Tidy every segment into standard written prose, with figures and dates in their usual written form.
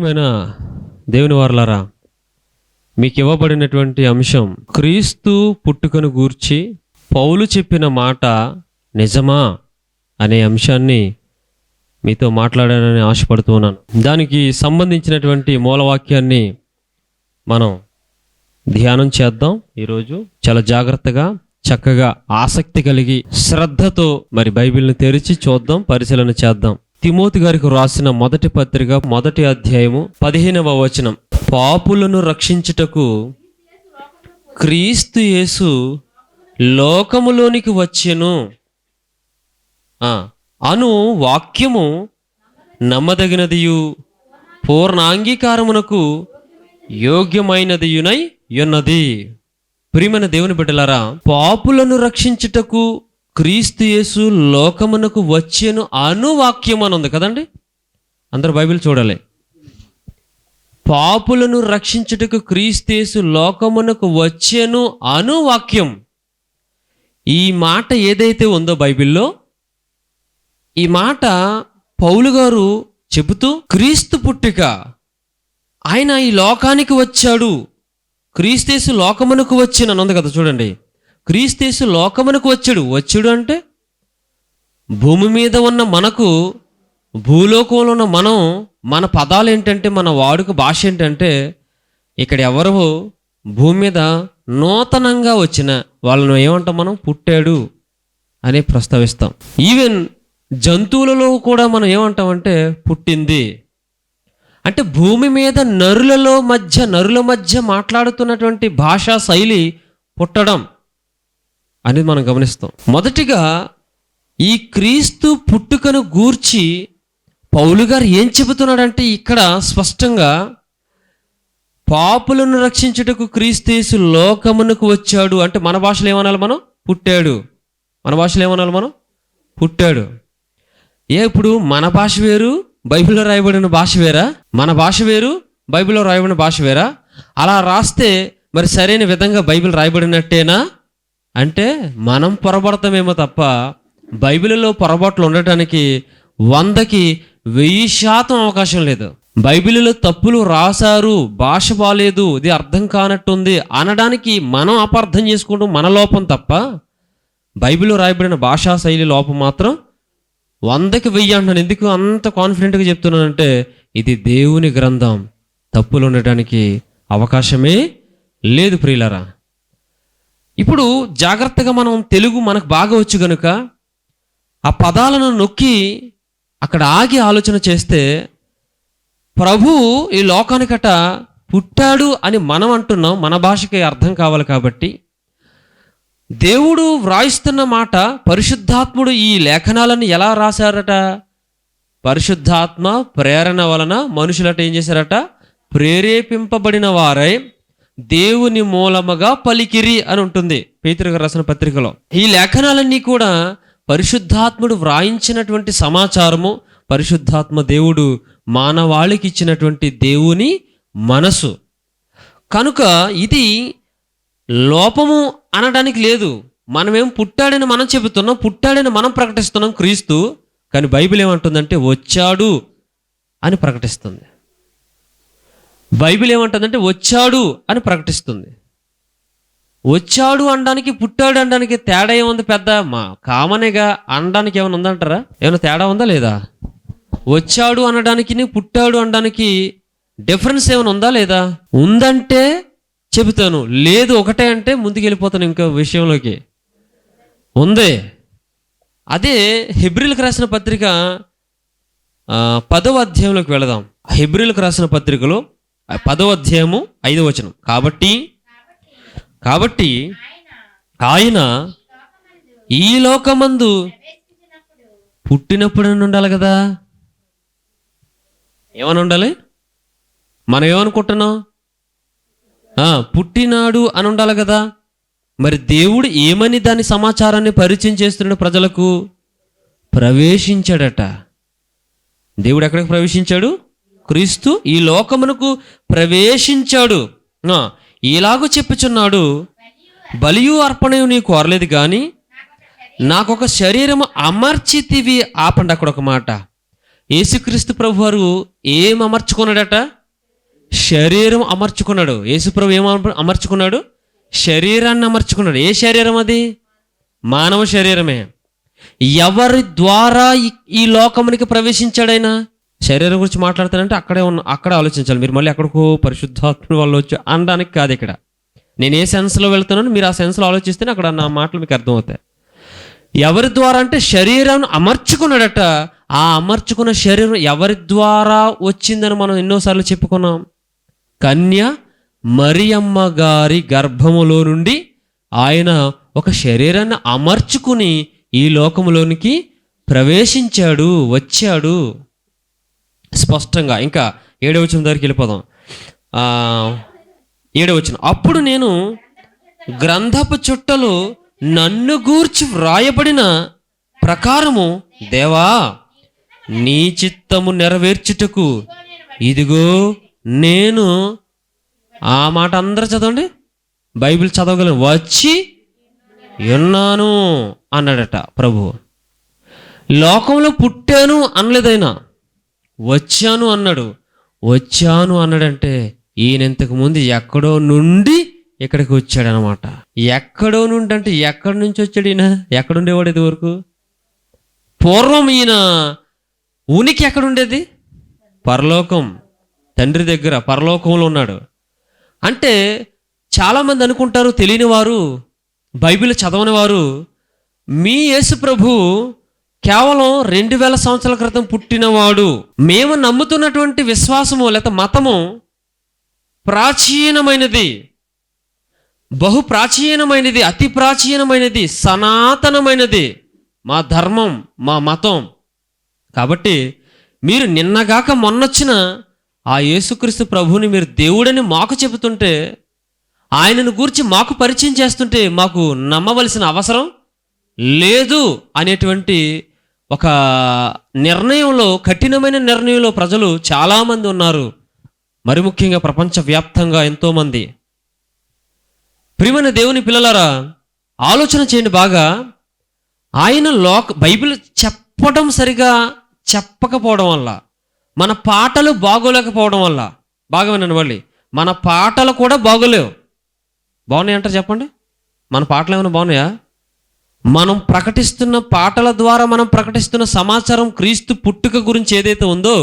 ప్రియమైన దేవుని వారలారా, మీకు ఇవ్వబడినటువంటి అంశం క్రీస్తు పుట్టుకను గూర్చి పౌలు చెప్పిన మాట నిజమా అనే అంశాన్ని మీతో మాట్లాడాలని ఆశపడుతున్నాను. దానికి సంబంధించినటువంటి మూలవాక్యాన్ని మనం ధ్యానం చేద్దాం. ఈరోజు చాలా జాగ్రత్తగా, చక్కగా, ఆసక్తి కలిగి, శ్రద్ధతో మరి బైబిల్ని తెరిచి చూద్దాం, పరిశీలన చేద్దాం. తిమోతి గారికి రాసిన మొదటి పత్రిక 1వ అధ్యాయము 15వ వచనం. పాపులను రక్షించుటకు క్రీస్తు యేసు లోకములోనికి వచ్చెను అను వాక్యము నమ్మదగినదియు పూర్ణాంగీకారమునకు యోగ్యమైనదియునై ఉన్నది. ప్రియమైన దేవుని బిడ్డలారా, పాపులను రక్షించుటకు క్రీస్తు యేసు లోకమునకు వచ్చెను అను వాక్యం అని ఉంది కదండి. అందరూ బైబిల్ చూడాలి. పాపులను రక్షించుటకు క్రీస్తు యేసు లోకమునకు వచ్చెను అను వాక్యం. ఈ మాట ఏదైతే ఉందో బైబిల్లో, ఈ మాట పౌలు గారు చెబుతూ క్రీస్తు పుట్టుక, ఆయన ఈ లోకానికి వచ్చాడు, క్రీస్తు యేసు లోకమునకు వచ్చాను ఉంది కదా. చూడండి, క్రీస్తు యేసు లోకమునకు వచ్చాడు అంటే భూమి మీద ఉన్న మనకు, భూలోకంలో ఉన్న మనం, మన పదాలు ఏంటంటే, మన వాడుక భాష ఏంటంటే, ఇక్కడ ఎవరు భూమి మీద నూతనంగా వచ్చిన వాళ్ళను ఏమంటాం మనం? పుట్టాడు అని ప్రస్తావిస్తాం. ఈవెన్ జంతువులలో కూడా మనం ఏమంటామంటే పుట్టింది. అంటే భూమి మీద నరుల మధ్య మాట్లాడుతున్నటువంటి భాషా శైలి పుట్టడం అనేది మనం గమనిస్తాం. మొదటిగా ఈ క్రీస్తు పుట్టుకను గూర్చి పౌలు గారు ఏం చెబుతున్నాడంటే, ఇక్కడ స్పష్టంగా పాపులను రక్షించుటకు క్రీస్తు యేసు లోకమునకు వచ్చాడు అంటే మన భాషలో ఏమనాలి మనం? పుట్టాడు. మన భాషలో ఏమనాలి మనం? పుట్టాడు. ఇప్పుడు మన భాష వేరు, బైబిల్లో రాయబడిన భాష వేరా? మన భాష వేరు, బైబిల్లో రాయబడిన భాష వేరా? అలా రాస్తే మరి సరైన విధంగా బైబిల్ రాయబడినట్టేనా అంటే మనం పొరపడతామేమో తప్ప బైబిల్లో పొరపాట్లు ఉండటానికి 100కి 1000% అవకాశం లేదు. బైబిల్లో తప్పులు రాశారు, భాష బాలేదు, ఇది అర్థం కానట్టుంది అనడానికి మనం అపార్థం చేసుకుంటూ మన లోపం తప్ప, బైబిల్లో రాయబడిన భాషా శైలి లోపం మాత్రం 100కి 1000 అంటున్నాను. ఎందుకు అంత కాన్ఫిడెంట్గా చెప్తున్నానంటే, ఇది దేవుని గ్రంథం, తప్పులు ఉండటానికి అవకాశమే లేదు ప్రియులారా. ఇప్పుడు జాగ్రత్తగా మనం తెలుగు మనకు బాగా వచ్చు కనుక ఆ పదాలను నొక్కి అక్కడ ఆగి ఆలోచన చేస్తే, ప్రభు ఈ లోకానికట పుట్టాడు అని మనం అంటున్నాం, మన భాషకి అర్థం కావాలి కాబట్టి దేవుడు వ్రాయిస్తున్న మాట, పరిశుద్ధాత్ముడు ఈ లేఖనాలను ఎలా రాశారట? పరిశుద్ధాత్మ ప్రేరణ వలన మనుషులట ఏం చేశారట? ప్రేరేపింపబడిన వారై దేవుని మూలముగా పలికిరి అని ఉంటుంది పేతురు రాసిన పత్రికలో. ఈ లేఖనాలన్నీ కూడా పరిశుద్ధాత్ముడు వ్రాయించినటువంటి సమాచారము, పరిశుద్ధాత్మ దేవుడు మానవాళికి ఇచ్చినటువంటి దేవుని మనసు కనుక ఇది లోపము అనడానికి లేదు. మనమేం పుట్టాడని మనం చెబుతున్నాం, పుట్టాడని మనం ప్రకటిస్తున్నాం క్రీస్తు. కానీ బైబిల్ ఏమంటుందంటే వచ్చాడు అని ప్రకటిస్తుంది. బైబిల్ ఏమంటుందంటే వచ్చాడు అని ప్రకటిస్తుంది. వచ్చాడు అనడానికి పుట్టాడు అనడానికి తేడా ఏముంది? పెద్ద కామనేగా అనడానికి ఏమైనా ఉందంటారా? ఏమైనా తేడా ఉందా లేదా? వచ్చాడు అనడానికి పుట్టాడు అనడానికి డిఫరెన్స్ ఏమైనా ఉందా లేదా? ఉందంటే చెబుతాను, లేదు ఒకటే అంటే ముందుకు వెళ్ళిపోతాను ఇంకో విషయంలోకి. ఉంది. అదే హెబ్రీలకు రాసిన పత్రిక 10వ అధ్యాయంలోకి వెళదాం. హెబ్రీలకు రాసిన పత్రికలో 10వ అధ్యాయము 5వ వచనం. కాబట్టి ఆయన ఈ లోకమందు పుట్టినప్పుడు అని ఉండాలి కదా. ఏమని ఉండాలి? మనం ఏమనుకుంటున్నాం? పుట్టినాడు అని ఉండాలి కదా. మరి దేవుడు ఏమని దాని సమాచారాన్ని పరిచయం చేస్తున్నాడు? ప్రజలకు ప్రవేశించాడట. దేవుడు ఎక్కడికి ప్రవేశించాడు? క్రీస్తు ఈ లోకమునకు ప్రవేశించాడు. ఇలాగూ చెప్పుచున్నాడు, బలియు అర్పణయు నీ కోరలేదు కానీ నాకొక శరీరము అమర్చితివి. ఆపండి అక్కడ ఒక మాట. యేసుక్రీస్తు ప్రభు వారు ఏం అమర్చుకున్నాడట? శరీరం అమర్చుకున్నాడు. యేసు ప్రభు ఏం అమర్చుకున్నాడు? శరీరాన్ని అమర్చుకున్నాడు. ఏ శరీరం అది? మానవ శరీరమే. ఎవరి ద్వారా ఈ లోకమునికి ప్రవేశించాడైనా? శరీరం గురించి మాట్లాడుతానంటే అక్కడే ఆలోచించాలి. మీరు మళ్ళీ ఎక్కడికో పరిశుద్ధాత్మ వాళ్ళు వచ్చి అనడానికి కాదు. ఇక్కడ నేను ఏ సెన్స్లో వెళ్తున్నాను, మీరు ఆ సెన్స్లో ఆలోచిస్తేనే అక్కడ నా మాటలు మీకు అర్థమవుతాయి. ఎవరి ద్వారా అంటే శరీరాన్ని అమర్చుకున్నాడట. ఆ అమర్చుకున్న శరీరం ఎవరి ద్వారా వచ్చిందని మనం ఎన్నోసార్లు చెప్పుకున్నాం. కన్య మరియమ్మ గారి గర్భములో నుండి ఆయన ఒక శరీరాన్ని అమర్చుకుని ఈ లోకములోనికి ప్రవేశించాడు, వచ్చాడు. స్పష్టంగా ఇంకా 7వ వచనం దగ్గరికి వెళ్ళిపోదాం. 7వ వచనం, అప్పుడు నేను గ్రంథపు చుట్టలు నన్ను గూర్చి వ్రాయబడిన ప్రకారము దేవా నీ చిత్తము నెరవేర్చుటకు ఇదిగో నేను, ఆ మాట అందరూ చదవండి, బైబిల్ చదవగలను, వచ్చి ఉన్నాను అన్నాడట ప్రభు. లోకంలో పుట్టాను అనలేదైనా, వచ్చాను అన్నాడు. వచ్చాను అన్నాడంటే ఈయన ఇంతకు ముందు ఎక్కడో నుండి ఇక్కడికి వచ్చాడనమాట. ఎక్కడో నుండి అంటే ఎక్కడి నుంచి వచ్చాడు ఈయన? ఎక్కడుండేవాడు ఇది వరకు? పూర్వం ఈయన ఉనికి ఎక్కడుండేది? పరలోకం, తండ్రి దగ్గర పరలోకంలో ఉన్నాడు. అంటే చాలామంది అనుకుంటారు, తెలియని వారు, బైబిల్ చదవని వారు, మీ యేసు ప్రభు కేవలం 2000 సంవత్సరాల క్రితం పుట్టినవాడు. మేము నమ్ముతున్నటువంటి విశ్వాసము లేక మతము ప్రాచీనమైనది, బహు ప్రాచీనమైనది, అతి ప్రాచీనమైనది, సనాతనమైనది మా ధర్మం, మా మతం. కాబట్టి మీరు నిన్నగాక మొన్నొచ్చిన ఆ యేసుక్రీస్తు ప్రభువుని మీరు దేవుడని మాకు చెబుతుంటే, ఆయనను గూర్చి మాకు పరిచయం చేస్తుంటే మాకు నమ్మవలసిన అవసరం లేదు అనేటువంటి ఒక నిర్ణయంలో, కఠినమైన నిర్ణయంలో ప్రజలు చాలామంది ఉన్నారు. మరి ముఖ్యంగా ప్రపంచవ్యాప్తంగా ఎంతోమంది. ప్రియమైన దేవుని పిల్లలారా, ఆలోచన చేయండి బాగా. ఆయన బైబిల్ చెప్పడం సరిగా చెప్పకపోవడం వల్ల, మన పాటలు బాగోలేకపోవడం వల్ల, బాగా వినండి మళ్ళీ, మన పాటలు కూడా బాగోలేవు. బాగున్నాయి అంటారు చెప్పండి? మన పాటలు ఏమైనా బాగున్నాయా? మనం ప్రకటిస్తున్న పాటల ద్వారా మనం ప్రకటిస్తున్న సమాచారం క్రీస్తు పుట్టుక గురించి ఏదైతే ఉందో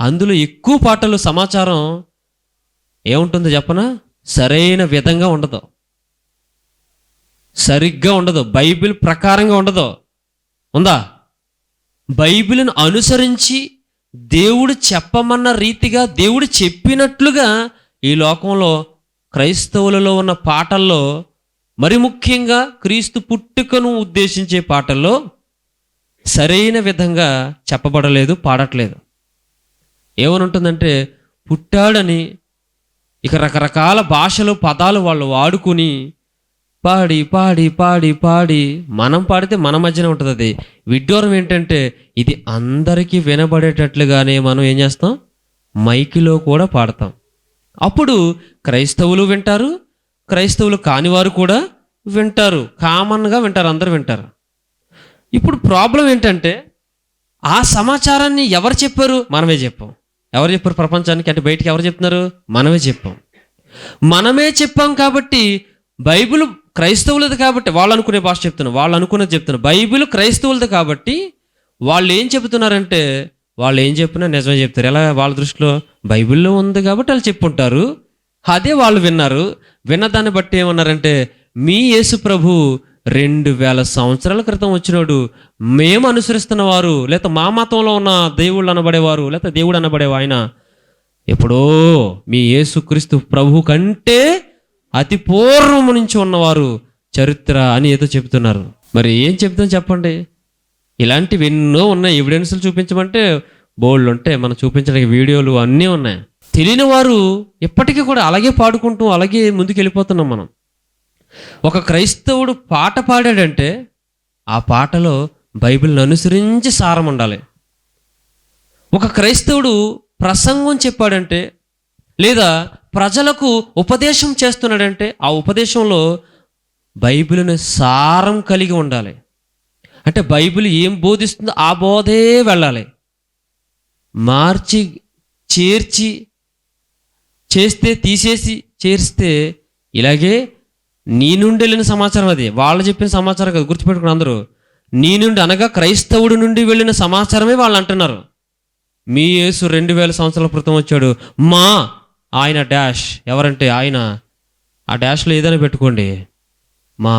అందులో ఎక్కువ పాటలు సమాచారం ఏముంటుందో చెప్పనా? సరైన విధంగా ఉండదు, సరిగ్గా ఉండదు, బైబిల్ ప్రకారంగా ఉండదు. ఉందా? బైబిల్ను అనుసరించి దేవుడు చెప్పమన్న రీతిగా, దేవుడు చెప్పినట్లుగా ఈ లోకంలో క్రైస్తవులలో ఉన్న పాటల్లో, మరి ముఖ్యంగా క్రీస్తు పుట్టుకను ఉద్దేశించే పాటల్లో సరైన విధంగా చెప్పబడలేదు, పాడట్లేదు. ఏమని ఉంటుందంటే, పుట్టాడని ఇక రకరకాల భాషలు, పదాలు వాళ్ళు వాడుకుని పాడి పాడి పాడి పాడి, మనం పాడితే మన మధ్యన ఉంటుంది. అది విడ్డూరం ఏంటంటే, ఇది అందరికీ వినబడేటట్లుగానే మనం ఏం చేస్తాం? మైకిలో కూడా పాడతాం. అప్పుడు క్రైస్తవులు వింటారు, క్రైస్తవులు కానివారు కూడా వింటారు, కామన్గా వింటారు, అందరూ వింటారు. ఇప్పుడు ప్రాబ్లం ఏంటంటే, ఆ సమాచారాన్ని ఎవరు చెప్పారు? మనమే చెప్పాం. ఎవరు చెప్పారు ప్రపంచానికి? అంటే బయటికి ఎవరు చెప్తున్నారు? మనమే చెప్పాం. మనమే చెప్పాం కాబట్టి బైబిల్ క్రైస్తవులది కాబట్టి వాళ్ళు అనుకునే భాష చెప్తున్నారు, వాళ్ళు అనుకునేది చెప్తున్నారు. బైబిల్ క్రైస్తవులది కాబట్టి వాళ్ళు ఏం చెబుతున్నారంటే, వాళ్ళు ఏం చెప్పినా నిజమే చెప్తారు. ఎలా? వాళ్ళ దృష్టిలో బైబిల్లో ఉంది కాబట్టి వాళ్ళు చెప్పుంటారు, అదే వాళ్ళు విన్నారు. విన్నదాన్ని బట్టి ఏమన్నారంటే, మీ యేసు ప్రభు 2000 సంవత్సరాల క్రితం వచ్చినాడు, మేము అనుసరిస్తున్న వారు, లేకపోతే మా మతంలో ఉన్న దేవుళ్ళు అనబడేవారు, లేకపోతే దేవుడు అనబడేవా ఆయన ఎప్పుడో మీ యేసుక్రీస్తు ప్రభు కంటే అతి పూర్వం నుంచి ఉన్నవారు చరిత్ర అని ఏదో చెప్తున్నారు. మరి ఏం చెప్తాం చెప్పండి? ఇలాంటివి ఎన్నో ఉన్నాయి. ఎవిడెన్స్లు చూపించమంటే బోల్డ్ ఉంటాయి, మనం చూపించడానికి వీడియోలు అన్నీ ఉన్నాయి. తెలియని వారు ఇప్పటికీ కూడా అలాగే పాడుకుంటూ అలాగే ముందుకు వెళ్ళిపోతున్నాం మనం. ఒక క్రైస్తవుడు పాట పాడాడంటే ఆ పాటలో బైబిల్ని అనుసరించి సారం ఉండాలి. ఒక క్రైస్తవుడు ప్రసంగం చెప్పాడంటే, లేదా ప్రజలకు ఉపదేశం చేస్తున్నాడంటే ఆ ఉపదేశంలో బైబిల్ని సారం కలిగి ఉండాలి. అంటే బైబిల్ ఏం బోధిస్తుందో ఆ బోధే వెళ్ళాలి. మార్చి చేర్చి చేస్తే తీసేసి చేస్తే ఇలాగే నీ నుండి వెళ్ళిన సమాచారం, అది వాళ్ళు చెప్పిన సమాచారం కదా, గుర్తుపెట్టుకుని అందరూ. నీ నుండి అనగా క్రైస్తవుడి నుండి వెళ్ళిన సమాచారమే వాళ్ళు అంటున్నారు. మీ యేసు 2000 సంవత్సరాల క్రితం వచ్చాడు, ఆయన డాష్. ఎవరంటే ఆయన ఆ డాష్లో ఏదైనా పెట్టుకోండి, మా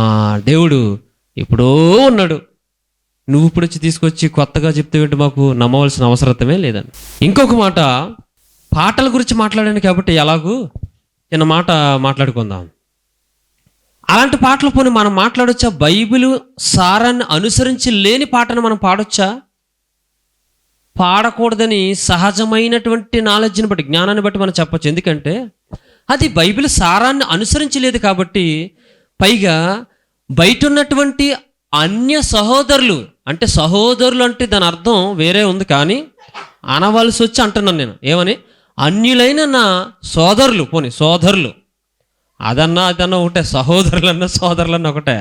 దేవుడు ఇప్పుడో ఉన్నాడు. నువ్వు ఇప్పుడు వచ్చి తీసుకొచ్చి కొత్తగా చెప్తే మాకు నమ్మవలసిన అవసరమే లేదండి. ఇంకొక మాట, పాటల గురించి మాట్లాడాను కాబట్టి ఎలాగూ చిన్న మాట మాట్లాడుకుందాం. అలాంటి పాటలు పోనీ మనం మాట్లాడొచ్చా? బైబిల్ సారాన్ని అనుసరించి లేని పాటను మనం పాడొచ్చా? పాడకూడదని సహజమైనటువంటి నాలెడ్జ్ని బట్టి, జ్ఞానాన్ని బట్టి మనం చెప్పచ్చు. ఎందుకంటే అది బైబిల్ సారాన్ని అనుసరించలేదు కాబట్టి. పైగా బయట ఉన్నటువంటి అన్య సహోదరులు, అంటే సహోదరులు అంటే దాని అర్థం వేరే ఉంది, కానీ అనవలసి వచ్చి అంటున్నాను నేను. ఏమని? అన్యులైన నా సోదరులు, పోనీ సోదరులు, అదన్నా ఒకటే, సహోదరులన్నా సోదరులన్నా ఒకటే.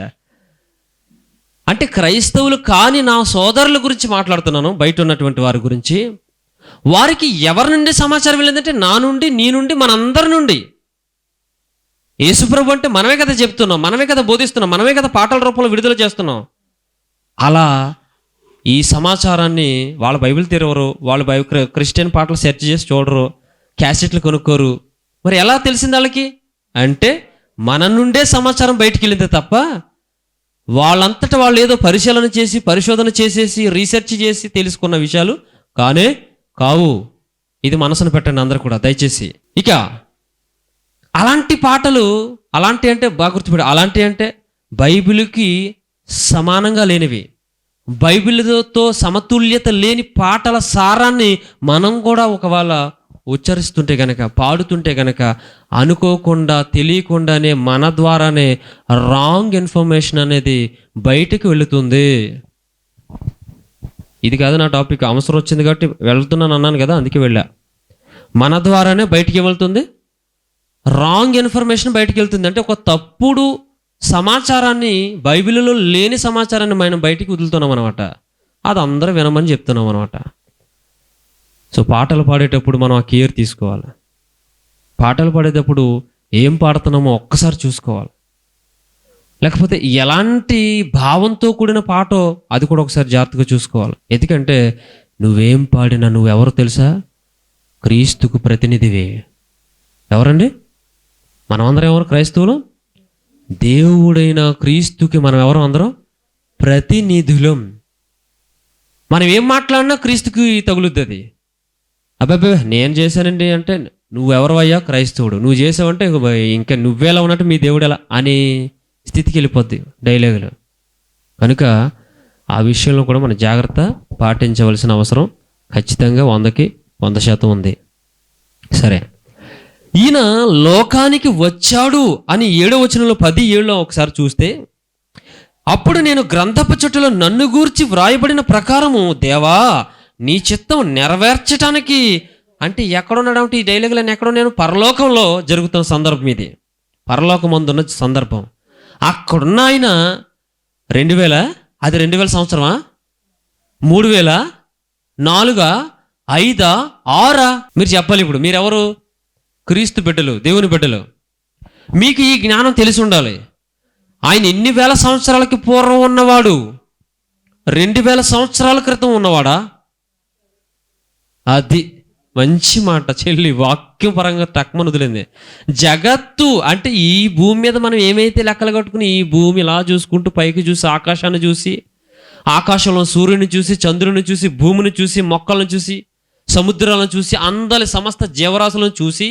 అంటే క్రైస్తవులు కాని నా సోదరుల గురించి మాట్లాడుతున్నాను, బయట ఉన్నటువంటి వారి గురించి. వారికి ఎవరి నుండి సమాచారం వెళ్ళిందంటే నా నుండి, నీ నుండి, మనందరి నుండి. యేసుప్రభు అంటే మనమే కదా చెప్తున్నాం, మనమే కదా బోధిస్తున్నాం, మనమే కదా పాటల రూపంలో విడుదల చేస్తున్నాం. అలా ఈ సమాచారాన్ని వాళ్ళు బైబిల్ తెరవరు, వాళ్ళు క్రిస్టియన్ పాటలు సెర్చ్ చేసి చూడరు, క్యాసెట్లు కొనుక్కోరు. మరి ఎలా తెలిసింది వాళ్ళకి అంటే మన నుండే సమాచారం బయటికి వెళ్ళిందే తప్ప వాళ్ళంతటా వాళ్ళు ఏదో పరిశీలన చేసి, పరిశోధన చేసేసి, రీసెర్చ్ చేసి తెలుసుకున్న విషయాలు కావు. ఇది మనసును పెట్టండి అందరూ కూడా దయచేసి. ఇక అలాంటి పాటలు, అలాంటి అంటే బాగా గుర్తుపెట్టు, అలాంటి అంటే బైబిల్కి సమానంగా లేనివి, బైబిల్తో సమతుల్యత లేని పాటల సారాన్ని మనం కూడా ఒకవేళ ఉచ్చరిస్తుంటే గనక, పాడుతుంటే గనక, అనుకోకుండా తెలియకుండానే మన ద్వారానే రాంగ్ ఇన్ఫర్మేషన్ అనేది బయటకు వెళుతుంది. ఇది కాదు నా టాపిక్, అవసరం వచ్చింది కాబట్టి వెళ్తున్నాను అన్నాను కదా, అందుకే వెళ్ళా. మన ద్వారానే బయటికి వెళ్తుంది, రాంగ్ ఇన్ఫర్మేషన్ బయటికి వెళ్తుంది. అంటే ఒక తప్పుడు సమాచారాన్ని, బైబిల్లో లేని సమాచారాన్ని మనం బయటికి వదులుతున్నాం అనమాట. అది అందరూ వినమని చెప్తున్నాం అనమాట. సో పాటలు పాడేటప్పుడు మనం ఆ కేర్ తీసుకోవాలి. పాటలు పాడేటప్పుడు ఏం పాడుతున్నామో ఒక్కసారి చూసుకోవాలి. లేకపోతే ఎలాంటి భావంతో కూడిన పాటో అది కూడా ఒకసారి జాగ్రత్తగా చూసుకోవాలి. ఎందుకంటే నువ్వేం పాడినా నువ్వెవరో తెలుసా? క్రీస్తుకు ప్రతినిధివే. ఎవరండి? మనమందరం ఎవరు? క్రైస్తవులు. దేవుడైన క్రీస్తుకి మనం ఎవరు? అందరం ప్రతినిధులం. మనం ఏం మాట్లాడినా క్రీస్తుకి తగులుద్ది అది. అబ్బాబ్బే నేను చేశానండి అంటే నువ్వెవరు అయ్యా? క్రైస్తవుడు. నువ్వు చేసావంటే ఇంకా నువ్వేలా ఉన్నట్టు మీ దేవుడు ఎలా అనే స్థితికి వెళ్ళిపోద్ది డైలాగులు. కనుక ఆ విషయంలో కూడా మనం జాగ్రత్త పాటించవలసిన అవసరం ఖచ్చితంగా 100% ఉంది. సరే, ఈయన లోకానికి వచ్చాడు అని 7వ వచనంలో 10:7 ఒకసారి చూస్తే, అప్పుడు నేను గ్రంథపు చుట్టలో నన్ను గూర్చి వ్రాయబడిన ప్రకారము దేవా నీ చిత్తం నెరవేర్చటానికి, అంటే ఎక్కడున్నాడు అంటే ఈ డైలాగులన్నీ ఎక్కడో, నేను పరలోకంలో జరుగుతున్న సందర్భం ఇది, పరలోకమందున్న సందర్భం. అక్కడున్న ఆయన 2000, అది 2000 సంవత్సరమా? 3000, 4, 5, 6? మీరు చెప్పాలి. ఇప్పుడు మీరెవరు? క్రీస్తు బిడ్డలు, దేవుని బిడ్డలు. మీకు ఈ జ్ఞానం తెలిసి ఉండాలి. ఆయన ఎన్ని వేల సంవత్సరాలకి పూర్వం ఉన్నవాడు? 2000 సంవత్సరాల క్రితం ఉన్నవాడా? అది మంచి మాట చెల్లి, వాక్యం పరంగా తక్కువ వదిలింది. జగత్తు అంటే ఈ భూమి మీద మనం ఏమైతే లెక్కలు కట్టుకుని ఈ భూమి ఇలా చూసుకుంటూ పైకి చూసి, ఆకాశాన్ని చూసి, ఆకాశంలో సూర్యుని చూసి, చంద్రుని చూసి, భూమిని చూసి, మొక్కలను చూసి, సముద్రాలను చూసి, అందరి సమస్త జీవరాశులను చూసి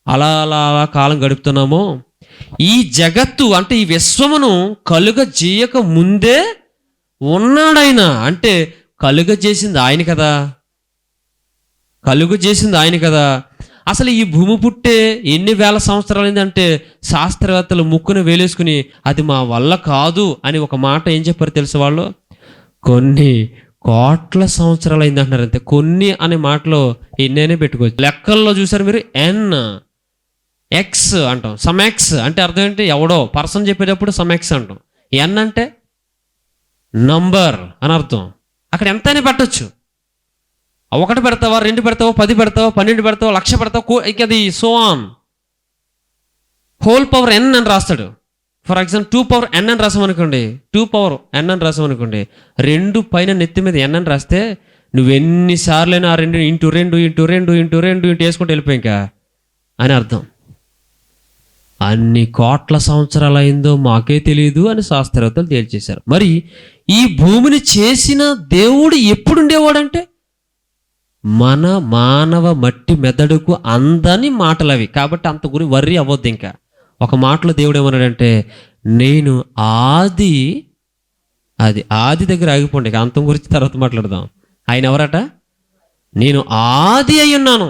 అలా అలా అలా కాలం గడుపుతున్నామో, ఈ జగత్తు అంటే ఈ విశ్వమును కలుగజేయక ముందే ఉన్నాడాయన. అంటే కలుగజేసింది ఆయన కదా, కలుగజేసింది ఆయన కదా. అసలు ఈ భూమి పుట్టే ఎన్ని వేల సంవత్సరాలైంది అంటే శాస్త్రవేత్తలు ముక్కును వేలేసుకుని అది మా వల్ల కాదు అని ఒక మాట ఏం చెప్పారు తెలుసు వాళ్ళు? కొన్ని కోట్ల సంవత్సరాలు అయింది అంటున్నారు. అంతే. కొన్ని అనే మాటలో ఎన్నైనా పెట్టుకోవచ్చు. లెక్కల్లో చూసారు మీరు, ఎక్స్ అంటాం, సమ్ ఎక్స్ అంటే అర్థం ఏంటి? ఎవడో పర్సన్ చెప్పేటప్పుడు సమ్ ఎక్స్ అంటాం. ఎన్ అంటే నంబర్ అని అర్థం. అక్కడ ఎంతైనా పెట్టచ్చు. ఒకటి పెడతావా, 2 పెడతావా, 10 పెడతావా, 12 పెడతావా, 1,00,000 పెడతావా, ఇక అది so on. Whole power n అని రాస్తాడు. ఫర్ ఎగ్జాంపుల్ 2 పవర్ n అని రాసామనుకోండి, 2 పవర్ n అని రాసామనుకోండి, 2 పైన నెత్తి మీద n అని రాస్తే నువ్వు ఎన్నిసార్లైనా ఆ 2 ఇంటూ 2 ఇంటూ 2 ఇంటూ 2 ఇంటూ వేసుకుంటూ వెళ్ళిపోయి ఇంకా అని అర్థం. అన్ని కోట్ల సంవత్సరాలు అయిందో మాకే తెలియదు అని శాస్త్రవేత్తలు తేల్చేశారు. మరి ఈ భూమిని చేసిన దేవుడు ఎప్పుడు ఉండేవాడంటే మన మానవ మట్టి మెదడుకు అందని మాటలు అవి. కాబట్టి అంత గురి వర్రీ అవ్వద్దు. ఇంకా ఒక మాటలో దేవుడు ఏమన్నాడంటే, నేను ఆది దగ్గర ఆగిపోండి, ఇక అంతం గురించి తర్వాత మాట్లాడదాం. ఆయన ఎవరట? నేను ఆది అయి ఉన్నాను.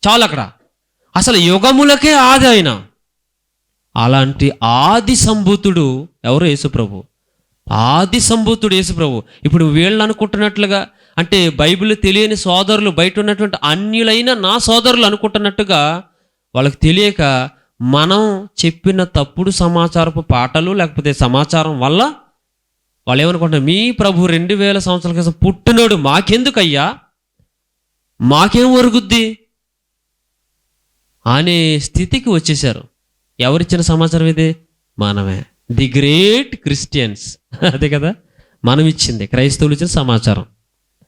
చాలు అక్కడ. అసలు యుగములకే ఆది అయినా. అలాంటి ఆది సంభూతుడు ఎవరు? యేసుప్రభు. ఆది సంభూతుడు యేసుప్రభు. ఇప్పుడు వీళ్ళు అనుకుంటున్నట్లుగా, అంటే బైబిల్ తెలియని సోదరులు, బయట ఉన్నటువంటి అన్యులైన నా సోదరులు అనుకుంటున్నట్టుగా వాళ్ళకి తెలియక మనం చెప్పిన తప్పుడు సమాచారపు పాటలు లేకపోతే సమాచారం వల్ల వాళ్ళు ఏమనుకుంటారు, మీ ప్రభు 2000 సంవత్సరాల క్రితం పుట్టినోడు మాకెందుకయ్యా, మాకేం ఒరుగుద్ది అనే స్థితికి వచ్చేసారు. ఎవరిచ్చిన సమాచారం ఇది? మనమే. The great Christians. అదే కదా మనం ఇచ్చింది, క్రైస్తవులు ఇచ్చిన సమాచారం.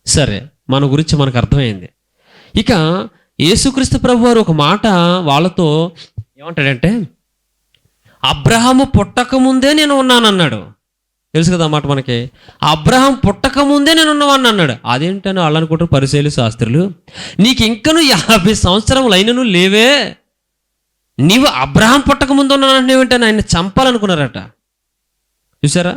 సరే, మన గురించి మనకు అర్థమైంది. ఇక యేసుక్రీస్తు ప్రభు వారు ఒక మాట వాళ్ళతో ఏమంటాడంటే, అబ్రహాము పుట్టక ముందే నేను ఉన్నానన్నాడు. తెలుసు కదా ఆ మాట మనకి. అబ్రహాం పుట్టక ముందే నేను ఉన్నవాడిని అన్నాడు. అదేంటని వాళ్ళు అనుకుంటారు పరిసయ్యులు, శాస్త్రులు, నీకు ఇంకను 50 సంవత్సరములు అయినను లేవే, నీవు అబ్రహాం పుట్టక ముందు ఉన్నానంటే ఏమిటని ఆయన చంపాలనుకున్నారట. చూసారా?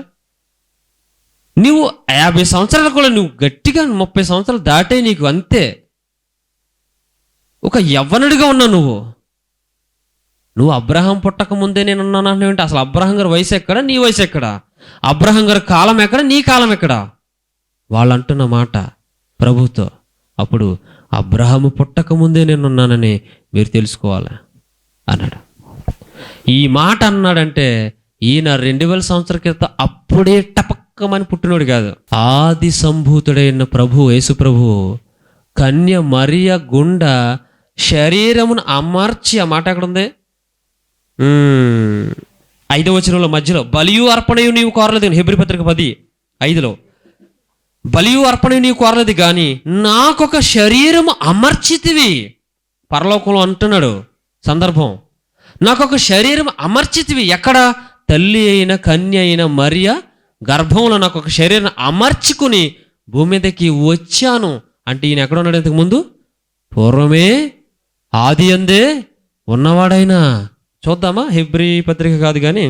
నువ్వు 50 సంవత్సరాలు కూడా, నువ్వు గట్టిగా 30 సంవత్సరాలు దాటే నీకు అంతే, ఒక యవ్వనుడిగా ఉన్నావు నువ్వు అబ్రహాం పుట్టక ముందే నేను ఉన్నానంటే ఏంటి? అసలు అబ్రహాం గారి వయసు ఎక్కడ, నీ వయసు ఎక్కడ? అబ్రహాం గారి కాలం ఎక్కడ, నీ కాలం ఎక్కడ? వాళ్ళు అంటున్న మాట ప్రభుతో. అప్పుడు అబ్రహాము పుట్టక ముందే నేను ఉన్నానని మీరు తెలుసుకోవాలి అన్నాడు. ఈ మాట అన్నాడంటే ఈయన 2000 సంవత్సరాల క్రితం అప్పుడే టపక్కమని పుట్టినోడు కాదు. ఆది సంభూతుడైన ప్రభు, యేసు ప్రభు కన్య మరియ గుండా శరీరమును అమర్చి, ఆ మాట ఎక్కడ ఉంది? 5వ వచనంలో మధ్యలో, బలియు అర్పణయు నీవు కోరలేదు. హెబ్రీ పత్రిక 10:5 బలియు అర్పణయు నీవు కోరలేదు కానీ నాకొక శరీరము అమర్చితివి. పరలోకంలో అంటున్నాడు సందర్భం, నాకొక శరీరం అమర్చితివి. ఎక్కడ? తల్లి అయిన కన్య అయిన మరియ గర్భంలో నాకు ఒక శరీరం అమర్చుకుని భూమి మీదకి వచ్చాను. అంటే ఈయన ఎక్కడ ఉన్నాడు? ఇంతకు ముందు పూర్వమే ఆది అందే ఉన్నవాడైనా. చూద్దామా? హెబ్రీ పత్రిక కాదు కానీ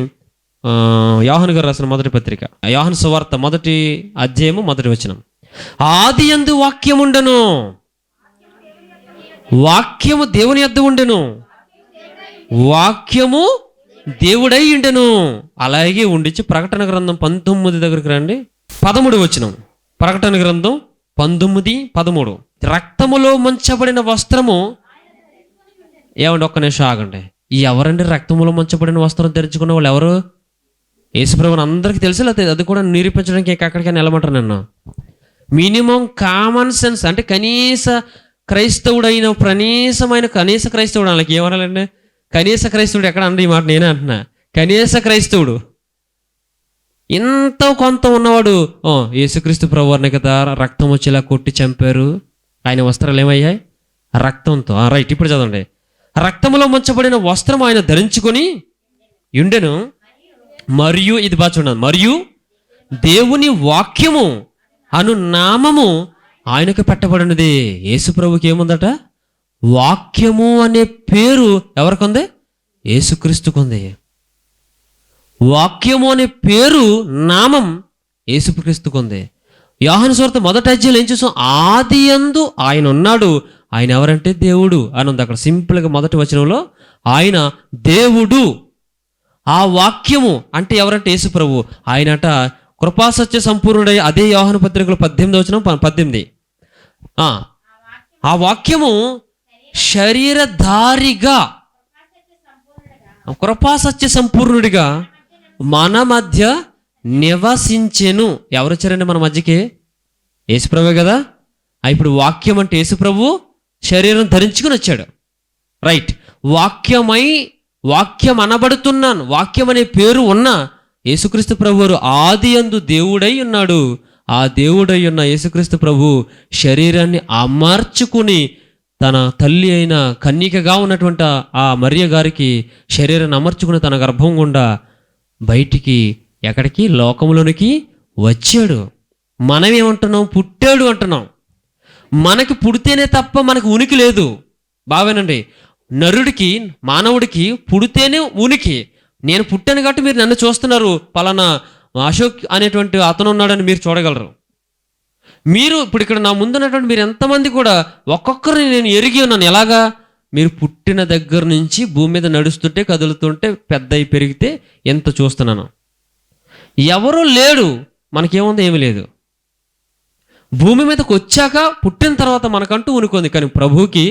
యోహాను గారు రాసిన మొదటి పత్రిక, యోహాను సువార్త 1వ అధ్యాయము 1వ వచనం. ఆది యందు వాక్యముండెను, వాక్యము దేవుని యొద్ద ఉండెను, వాక్యము దేవుడై ఉండెను. అలాగే ఉండిచి ప్రకటన గ్రంథం 19 దగ్గరికి రండి, 13వ వచనం. ప్రకటన గ్రంథం 19:13. రక్తములో ముంచబడిన వస్త్రము, ఏమండి ఒక్క నిమిషం ఆగండి. ఎవరండి రక్తములో ముంచబడిన వస్త్రం ధరించుకున్న వాళ్ళు? ఎవరు? యేసుప్రభుని అందరికీ తెలుసు. లేకపోతే అది కూడా నిరూపించడానికి ఎక్కడికైనా వెళ్ళమంటారు నన్ను? మినిమం కామన్ సెన్స్, అంటే కనీస క్రైస్తవుడైన కనీస క్రైస్తవుడు, వాళ్ళకి ఏమనాలండి? కనీస క్రైస్తవుడు ఎక్కడ అండి? ఈ మాట నేనే అంటున్నా. కనీస క్రైస్తవుడు ఇంత కొంత ఉన్నవాడు, యేసుక్రీస్తు ప్రభువారిని కదా రక్తం వచ్చేలా కొట్టి చంపారు, ఆయన వస్త్రాలు ఏమయ్యాయి? రక్తంతో. రైట్, ఇప్పుడు చదవండి. రక్తములో ముంచబడిన వస్త్రం ఆయన ధరించుకొని ఉండెను, మరియు ఇది బాగా చూడండి, మరియు దేవుని వాక్యము అను నామము ఆయనకు పెట్టబడినది. యేసు ప్రభుకి ఏముందట? వాక్యము అనే పేరు ఎవరికుంది? యేసుక్రీస్తుకుంది. వాక్యము అనే పేరు, నామం యేసుక్రీస్తుకుంది. యోహాను సువార్త 1వ అధ్యాయంలో ఏం చూసాం? ఆది యందు ఆయన ఉన్నాడు. ఆయన ఎవరంటే దేవుడు అని ఉంది అక్కడ సింపుల్గా 1వ వచనంలో. ఆయన దేవుడు. ఆ వాక్యము అంటే ఎవరంటే యేసు ప్రభు. ఆయనట కృపాసత్య సంపూర్ణుడై, అదే యోహాను పత్రికలో 18వ వచనం 18. ఆ వాక్యము శరీరధారిగా, కృపాసత్య సంపూర్ణుడిగా మన మధ్య నివసించెను. ఎవరు వచ్చారండి మన మధ్యకి? యేసు ప్రభువే కదా. ఇప్పుడు వాక్యం అంటే యేసు ప్రభు శరీరం ధరించుకుని వచ్చాడు. రైట్. వాక్యం అనబడుతున్నాను, వాక్యం అనే పేరు ఉన్న యేసుక్రీస్తు ప్రభువారు ఆది యందు దేవుడై ఉన్నాడు. ఆ దేవుడై ఉన్న యేసుక్రీస్తు ప్రభు శరీరాన్ని అమర్చుకుని తన తల్లి అయిన కన్యకగా ఉన్నటువంటి ఆ మరియ గారికి శరీరాన్ని అమర్చుకుని తన గర్భం గుండా బయటికి ఎక్కడికి లోకంలోనికి వచ్చాడు. మనం ఏమంటున్నాం? పుట్టాడు అంటున్నాం. మనకి పుడితేనే తప్ప మనకు ఉనికి లేదు. బావేనండి, నరుడికి మానవుడికి పుడితేనే ఉనికి. నేను పుట్టాను కాబట్టి మీరు నన్ను చూస్తున్నారు, పలానా అశోక్ అనేటువంటి అతను ఉన్నాడని మీరు చూడగలరు. మీరు ఇప్పుడు ఇక్కడ నా ముందున్నటువంటి మీరు ఎంతమంది కూడా ఒక్కొక్కరిని నేను ఎరిగి ఉన్నాను. ఎలాగా? మీరు పుట్టిన దగ్గర నుంచి భూమి మీద నడుస్తుంటే కదులుతుంటే పెద్ద అయి పెరిగితే ఎంత చూస్తున్నాను. ఎవరూ లేడు, మనకేముంది? ఏమీ లేదు. భూమి మీదకి వచ్చాక పుట్టిన తర్వాత మనకంటూ ఉనికొంది. కానీ ప్రభువుకి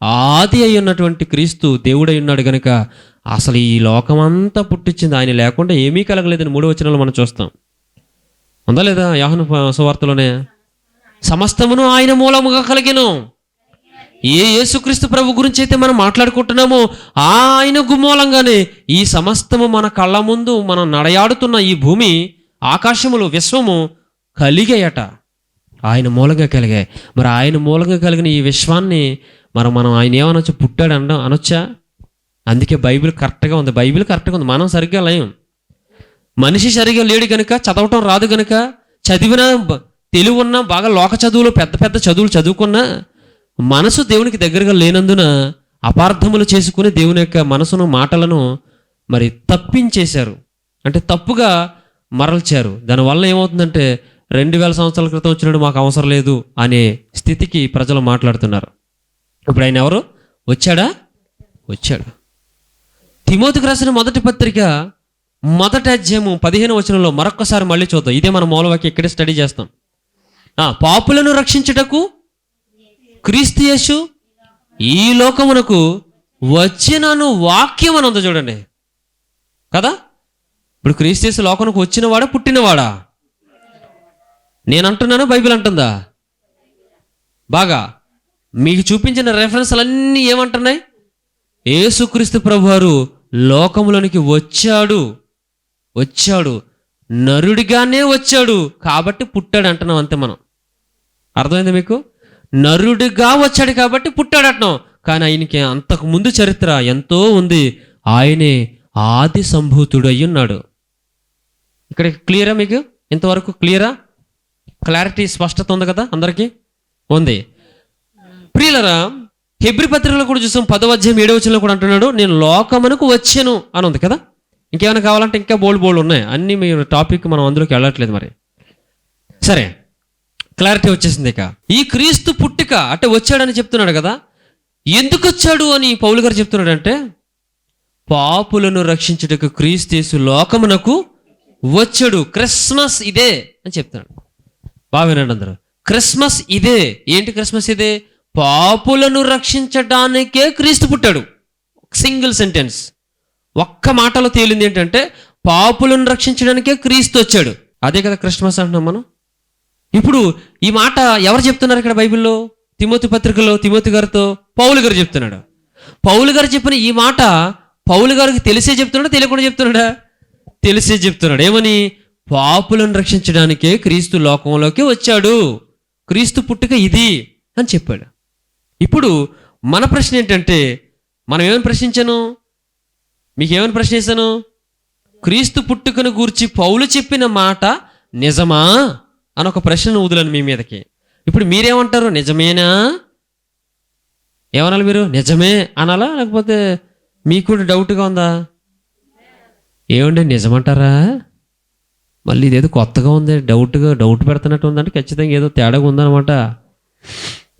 ఆది అయి ఉన్నటువంటి క్రీస్తు దేవుడై ఉన్నాడు కనుక అసలు ఈ లోకమంతా పుట్టించింది ఆయన లేకుండా ఏమీ కలగలేదని 3వ వచనంలో మనం చూస్తాం. ఉందా లేదా? యోహాను సువార్తలోనే సమస్తమును ఆయన మూలముగా కలిగెను. ఏ యేసుక్రీస్తు ప్రభు గురించి అయితే మనం మాట్లాడుకుంటున్నామో ఆయనకు మూలంగానే ఈ సమస్తము మన కళ్ళ ముందు మనం నడయాడుతున్న ఈ భూమి, ఆకాశములు, విశ్వము కలిగాయట. ఆయన మూలంగా కలిగాయి. మరి ఆయన మూలంగా కలిగిన ఈ విశ్వాన్ని మనం ఆయన ఏమనొచ్చు? పుట్టాడు అనొచ్చా? అందుకే బైబిల్ కరెక్ట్గా ఉంది. బైబిల్ కరెక్ట్గా ఉంది, మనం సరిగ్గా లేం. మనిషి సరిగ్గా లేడు కనుక, చదవటం రాదు కనుక, చదివినా తెలివి ఉన్నా, బాగా లోక చదువులు పెద్ద పెద్ద చదువులు చదువుకున్నా మనసు దేవునికి దగ్గరగా లేనందున అపార్థములు చేసుకుని దేవుని యొక్క మనసును, మాటలను మరి తప్పించేశారు. అంటే తప్పుగా మరల్చారు. దానివల్ల ఏమవుతుందంటే 2000 సంవత్సరాల క్రితం వచ్చినట్టు మాకు అవసరం లేదు అనే స్థితికి ప్రజలు మాట్లాడుతున్నారు. ఇప్పుడు ఆయన ఎవరు? వచ్చాడు. తిమోతికి రాసిన మొదటి పత్రిక 1వ అధ్యాయము 15వ వచనంలో మరొక్కసారి మళ్ళీ చూద్దాం. ఇదే మన మూలవాక్యం, ఇక్కడే స్టడీ చేస్తాం. పాపులను రక్షించుటకు క్రీస్తు యేసు ఈ లోకమునకు వచ్చినను వాక్యం అని ఉందో చూడండి కదా. ఇప్పుడు క్రీస్తు యేసు లోకమునకు వచ్చినవాడా, పుట్టినవాడా? నేను అంటున్నాను, బైబిల్ అంటుందా? బాగా మీకు చూపించిన రెఫరెన్స్లన్నీ ఏమంటున్నాయి? యేసుక్రీస్తు ప్రభువారు లోకములోనికి వచ్చాడు, నరుడిగానే వచ్చాడు కాబట్టి పుట్టాడు అంటున్నాం. అంతే. మనం అర్థమైంది మీకు? నరుడిగా వచ్చాడు కాబట్టి పుట్టాడు అంటున్నాం. కానీ ఆయనకి అంతకు ముందు చరిత్ర ఎంతో ఉంది. ఆయనే ఆది సంభూతుడు అయి ఉన్నాడు. ఇక్కడ క్లియరా మీకు? ఇంతవరకు క్లియరా? క్లారిటీ, స్పష్టత ఉంది కదా అందరికీ? ఉంది. ప్రియులరా, హెబ్రీ పత్రికలో కూడా చూసాం 10వ అధ్యాయం 7వ వచనంలో కూడా అంటున్నాడు, నేను లోకమునకు వచ్చాను అని ఉంది కదా. ఇంకేమైనా కావాలంటే ఇంకా బోల్డ్ ఉన్నాయి. అన్నీ మీరు టాపిక్ మనం అందులోకి వెళ్ళట్లేదు. మరి సరే, క్లారిటీ వచ్చేసింది. ఇక ఈ క్రీస్తు పుట్టిక అంటే వచ్చాడని చెప్తున్నాడు కదా. ఎందుకు వచ్చాడు అని పౌలు గారు చెప్తున్నాడంటే, పాపులను రక్షించుటకు క్రీస్తు యేసు లోకమునకు వచ్చాడు. క్రిస్మస్ ఇదే అని చెప్తున్నాడు. బావేనండి అందరూ? క్రిస్మస్ ఇదే. ఏంటి క్రిస్మస్ ఇదే? పాపులను రక్షించడానికే క్రీస్తు పుట్టాడు. సింగిల్ సెంటెన్స్, ఒక్క మాటలో తేలింది ఏంటంటే పాపులను రక్షించడానికే క్రీస్తు వచ్చాడు. అదే కదా క్రిస్మస్ అంటున్నాం మనం. ఇప్పుడు ఈ మాట ఎవరు చెప్తున్నారు ఇక్కడ బైబిల్లో? తిమోతి పత్రికలో తిమోతి గారితో పౌలు గారు చెప్తున్నాడు. పౌలు గారు చెప్పిన ఈ మాట పౌలు గారికి తెలిసే చెప్తున్నాడా, తెలియకుండా చెప్తున్నాడా? తెలిసే చెప్తున్నాడు. ఏమని? పాపులను రక్షించడానికే క్రీస్తు లోకంలోకి వచ్చాడు, క్రీస్తు పుట్టుక ఇది అని చెప్పాడు. ఇప్పుడు మన ప్రశ్న ఏంటంటే, మనం ఏమని ప్రశ్నించాను? మీకేమని ప్రశ్న వేశాను? క్రీస్తు పుట్టుకను గూర్చి పౌలు చెప్పిన మాట నిజమా అని ఒక ప్రశ్నను వదిలాను మీ మీదకి. ఇప్పుడు మీరేమంటారు? నిజమేనా? ఏమనాలి మీరు? నిజమే అనాలా, లేకపోతే మీకు కూడా డౌట్గా ఉందా? ఏమండి నిజమంటారా? మళ్ళీ ఇదేదో కొత్తగా ఉంది, డౌట్ పెడుతున్నట్టు ఉందంటే ఖచ్చితంగా ఏదో తేడాగా ఉందన్నమాట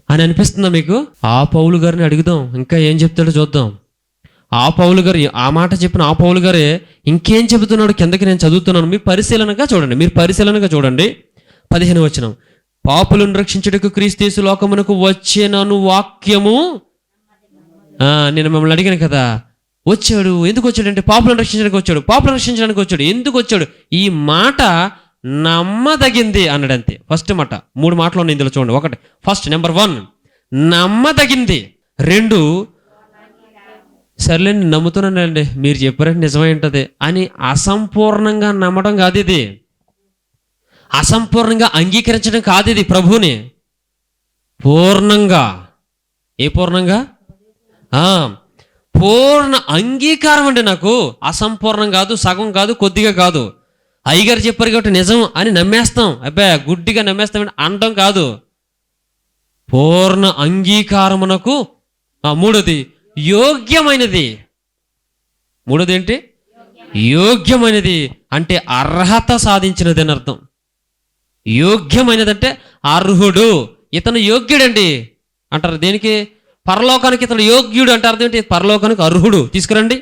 అని అనిపిస్తుందా మీకు? ఆ పౌలు గారిని అడుగుదాం, ఇంకా ఏం చెప్తాడో చూద్దాం. ఆ పౌలు గారు ఆ మాట చెప్పిన ఆ పౌలు గారే ఇంకేం చెబుతున్నాడు కిందకి నేను చదువుతున్నాను. మీరు పరిశీలనగా చూడండి. 15వ వచనం, పాపులను రక్షించుటకు క్రీస్తు యేసు లోకమునకు వచ్చేనను వాక్యము. నేను మిమ్మల్ని అడిగాను కదా, వచ్చాడు. ఎందుకు వచ్చాడంటే పాపులను రక్షించడానికి వచ్చాడు. ఎందుకు వచ్చాడు? ఈ మాట నమ్మదగింది అన్నాడంతే. ఫస్ట్ మాట 3 మాటలు ఉన్నాయి ఇందులో చూడండి. ఒకటి ఫస్ట్ నెంబర్ 1 నమ్మదగింది. 2 సర్లేండి నమ్ముతున్నానండి మీరు చెప్పారంటే నిజమై ఉంటుంది అని అసంపూర్ణంగా నమ్మడం కాదు ఇది. అసంపూర్ణంగా అంగీకరించడం కాదు ఇది ప్రభువుని. పూర్ణంగా పూర్ణంగా పూర్ణ అంగీకారం అండి. నాకు అసంపూర్ణం కాదు, సగం కాదు, కొద్దిగా కాదు. అయ్యగారు చెప్పారు కాబట్టి నిజం అని నమ్మేస్తాం, అబ్బా గుడ్డిగా నమ్మేస్తాం అనడం కాదు. పూర్ణ అంగీకారమునకు 3ది యోగ్యమైనది. 3ది ఏంటి? యోగ్యమైనది అంటే అర్హత సాధించినది అని అర్థం. యోగ్యమైనది అంటే అర్హుడు, ఇతను యోగ్యుడండి అంటారు. దేనికి? పరలోకానికి ఇతడు యోగ్యుడు అంటే అర్థం ఏంటి? పరలోకానికి అర్హుడు, తీసుకురండి.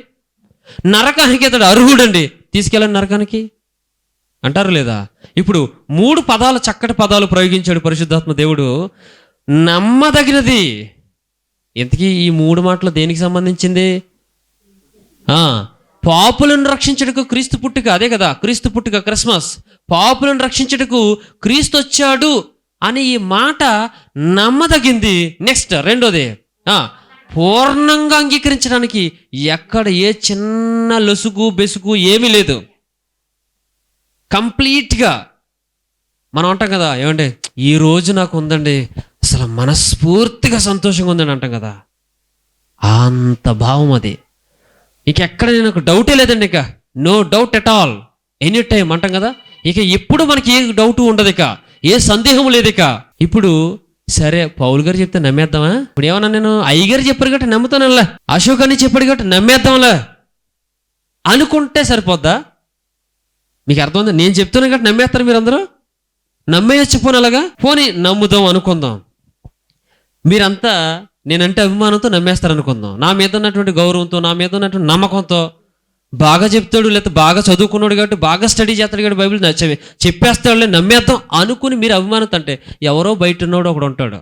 నరకానికి ఇతడు అర్హుడండి, తీసుకెళ్ళండి నరకానికి అంటారు లేదా? ఇప్పుడు 3 పదాలు, చక్కటి పదాలు ప్రయోగించాడు పరిశుద్ధాత్మ దేవుడు. నమ్మదగినది. ఇంతకీ ఈ 3 మాటలు దేనికి సంబంధించింది? పాపులను రక్షించుటకు క్రీస్తు పుట్టుక, అదే కదా క్రీస్తు పుట్టుక, క్రిస్మస్. పాపులను రక్షించుటకు క్రీస్తు వచ్చాడు అని ఈ మాట నమ్మదగింది. నెక్స్ట్ 2ది పూర్ణంగా అంగీకరించడానికి ఎక్కడ ఏ చిన్న లొసుగు బెసుగు ఏమీ లేదు. కంప్లీట్గా మనం అంటాం కదా, ఏమంటే ఈ రోజు నాకు ఉందండి, అసలు మనస్ఫూర్తిగా సంతోషంగా ఉందని అంటాం కదా, అంత భావం అది. ఇక ఎక్కడ నాకు డౌటే లేదండి, ఇక no doubt at all, any time అంటాం కదా. ఇక ఎప్పుడు మనకి ఏ డౌట్ ఉండదు, ఇక ఏ సందేహం లేదు. ఇక ఇప్పుడు సరే పౌలు గారు చెప్తే నమ్మేద్దామా? ఇప్పుడు ఏమన్నా నేను అయ్యగారు చెప్పారు కాబట్టి నమ్ముతానులే, అశోక్ అని చెప్పాడు కాబట్టి నమ్మేద్దాంలే అనుకుంటే సరిపోద్దా? మీకు అర్థమైందా? నేను చెప్తున్నాను కాబట్టి నమ్మేస్తారు మీరు అందరూ. నమ్మేయచ్చు పోనీ, అలాగా పోనీ నమ్ముదాం అనుకుందాం. మీరంతా నేనంటే అభిమానంతో నమ్మేస్తారు అనుకుందాం. నా మీద ఉన్నటువంటి గౌరవంతో, నా మీద ఉన్నటువంటి నమ్మకంతో, బాగా చెప్తాడు లేకపోతే బాగా చదువుకున్నాడు కాబట్టి, బాగా స్టడీ చేస్తాడు కాబట్టి బైబిల్ చెప్పేస్తాడులే నమ్మేద్దాం అనుకుని మీరు అభిమానంతో అంటే ఎవరో బయట ఉన్నోడు ఒకడు ఉంటాడు.